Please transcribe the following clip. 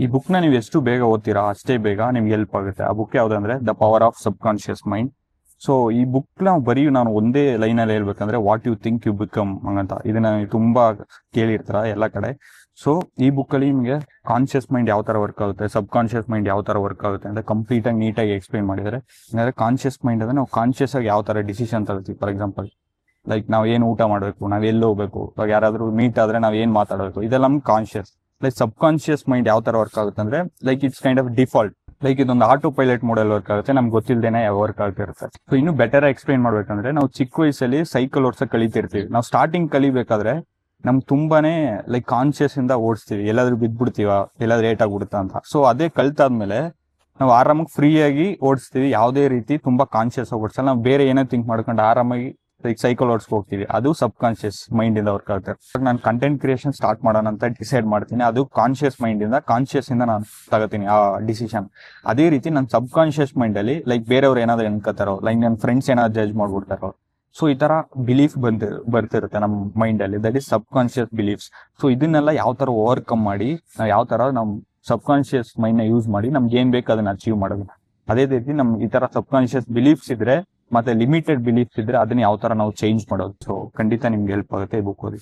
ಈ ಬುಕ್ ನ ನೀವು ಎಷ್ಟು ಬೇಗ ಓದ್ತೀರಾ ಅಷ್ಟೇ ಬೇಗ ನಿಮ್ಗೆ ಹೆಲ್ಪ್ ಆಗುತ್ತೆ. ಆ ಬುಕ್ ಯಾವ್ದಂದ್ರೆ the power of subconscious mind. So ಈ ಬುಕ್ ನಾವು ನಾನು ಒಂದೇ ಲೈನ್ ಅಲ್ಲಿ ಹೇಳ್ಬೇಕಂದ್ರೆ what you think you become ಅಂತ. ಇದನ್ನ ನೀವು ತುಂಬಾ ಕೇಳಿರ್ತೀರ ಎಲ್ಲ ಕಡೆ. ಸೊ ಈ ಬುಕ್ ಅಲ್ಲಿ ನಿಮಗೆ ಕಾನ್ಶಿಯಸ್ ಮೈಂಡ್ ಯಾವ ತರ ವರ್ಕ್ ಆಗುತ್ತೆ, ಸಬ್ ಕಾನ್ಶಿಯಸ್ ಮೈಂಡ್ ಯಾವ ತರ ವರ್ಕ್ ಆಗುತ್ತೆ ಅಂತ ಕಂಪ್ಲೀಟ್ ಆಗಿ ನೀಟಾಗಿ ಎಕ್ಸ್ಪ್ಲೈನ್ ಮಾಡಿದ್ದಾರೆ. ಅಂದ್ರೆ ಕಾನ್ಶಿಯಸ್ ಮೈಂಡ್ ಅಂದ್ರೆ ನಾವು ಕಾನ್ಶಿಯಸ್ ಆಗಿ ಯಾವ ತರ ಡಿಸಿಷನ್ ತಗೋತೀವಿ. ಫಾರ್ ಎಕ್ಸಾಂಪಲ್ ಲೈಕ್ ನಾವ್ ಏನ್ ಊಟ ಮಾಡ್ಬೇಕು, ನಾವ್ ಎಲ್ಲಿ ಹೋಗ್ಬೇಕು, ಇವಾಗ ಯಾರಾದ್ರೂ ಮೀಟ್ ಆದ್ರೆ ನಾವ್ ಏನ್ ಮಾತಾಡಬೇಕು, ಇದೆಲ್ಲ ನಮ್ಗೆ ಕಾನ್ಶಿಯಸ್. ಲೈಕ್ ಸಬ್ ಕಾನ್ಶಿಯಸ್ ಮೈಂಡ್ ಯಾವ ತರ ವರ್ಕ್ ಆಗುತ್ತೆ ಅಂದ್ರೆ like it's kind of default. Like ಇದೊಂದು ಆಟೋ ಪೈಲಟ್ ಮೋಡಲ್ ವರ್ಕ್ ಆಗುತ್ತೆ, ನಮ್ಗೆ ಗೊತ್ತಿಲ್ಲದೇನೆ ವರ್ಕ್ ಆಗ್ತಿರುತ್ತೆ. ಸೊ ಇನ್ನು ಬೆಟರ್ ಎಕ್ಸ್ಪ್ಲೈನ್ ಮಾಡ್ಬೇಕಂದ್ರೆ ನಾವು ಚಿಕ್ಕ ವಯಸ್ಸಲ್ಲಿ ಸೈಕಲ್ ಓಡ್ಸಕ್ ಕಲಿತಿರ್ತೀವಿ. ನಾವು ಸ್ಟಾರ್ಟಿಂಗ್ ಕಲಿಬೇಕಾದ್ರೆ ನಮ್ಗೆ ತುಂಬಾನೇ ಲೈಕ್ ಕಾನ್ಶಿಯಸ್ ಇಂದ ಓಡಿಸ್ತೀವಿ, ಎಲ್ಲಾದ್ರೂ ಬಿದ್ಬಿಡ್ತೀವ, ಎಲ್ಲಾದ್ರೂ ಏಟ್ ಆಗ್ಬಿಡುತ್ತಾ ಅಂತ. ಸೊ ಅದೇ ಕಲ್ತಾದ್ಮೇಲೆ ನಾವು ಆರಾಮಾಗಿ ಫ್ರೀ ಆಗಿ ಓಡಿಸ್ತೀವಿ, ಯಾವುದೇ ರೀತಿ ತುಂಬಾ ಕಾನ್ಶಿಯಸ್ ಆಗಿ ಓಡಿಸಲ್ಲ. ನಾವು ಬೇರೆ ಏನೋ ಥಿಂಕ್ ಮಾಡ್ಕೊಂಡು ಆರಾಮಾಗಿ ಲೈಕ್ ಸೈಕಲ್ ಓಡಿಸ್ಕೊ ಹೋಗ್ತೀವಿ. ಅದು ಸಬ್ ಕಾನ್ಶಿಯಸ್ ಮೈಂಡ್ ಇಂದ ವರ್ಕ್ ಆಗುತ್ತೆ. ನಾನು ಕಂಟೆಂಟ್ ಕ್ರಿಯೇಷನ್ ಸ್ಟಾರ್ಟ್ ಮಾಡೋಣ ಅಂತ ಡಿಸೈಡ್ ಮಾಡ್ತೀನಿ, ಅದು ಕಾನ್ಶಿಯಸ್ ಮೈಂಡ್ ಇಂದ, ಕಾನ್ಶಿಯಸ್ ಇಂದ ನಾನು ತಗೋತೀನಿ ಆ ಡಿಸಿಷನ್. ಅದೇ ರೀತಿ ನನ್ನ ಸಬ್ ಕಾನ್ಶಿಯಸ್ ಮೈಂಡ್ ಅಲ್ಲಿ ಲೈಕ್ ಬೇರೆಯವ್ರು ಏನಾದ್ರು ಅನ್ಕೋತಾರೋ, ಲೈಕ್ ನನ್ನ ಫ್ರೆಂಡ್ಸ್ ಏನಾದ್ರು ಜಡ್ಜ್ ಮಾಡ್ಬಿಡ್ತಾರೋ, ಸೊ ಈ ತರ ಬಿಲೀಫ್ ಬರ್ತಿರುತ್ತೆ ನಮ್ಮ ಮೈಂಡ್ ಅಲ್ಲಿ, that is sub conscious beliefs. So ಇದನ್ನೆಲ್ಲ ಯಾವ ತರ ಓವರ್ಕಮ್ ಮಾಡಿ ನಾವು ಯಾವ ತರ ನಮ್ ಸಬ್ ಕಾನ್ಶಿಯಸ್ ಮೈಂಡ್ ನ ಯೂಸ್ ಮಾಡಿ ನಮ್ಗೆ ಏನ್ ಬೇಕು ಅದನ್ನ ಅಚೀವ್ ಮಾಡೋದು. ಅದೇ ರೀತಿ ನಮ್ ಈ ತರ ಸಬ್ ಕಾನ್ಶಿಯಸ್ ಬಿಲೀಫ್ಸ್ ಇದ್ರೆ ಮತ್ತೆ ಲಿಮಿಟೆಡ್ ಬಿಲೀಫ್ಸ್ ಇದ್ರೆ ಅದನ್ನ ಯಾವ ತರ ನಾವು ಚೇಂಜ್ ಮಾಡೋದು. ಸೊ ಖಂಡಿತ ನಿಮ್ಗೆ ಹೆಲ್ಪ್ ಆಗುತ್ತೆ ಈ ಬುಕ್ ಓದಿ.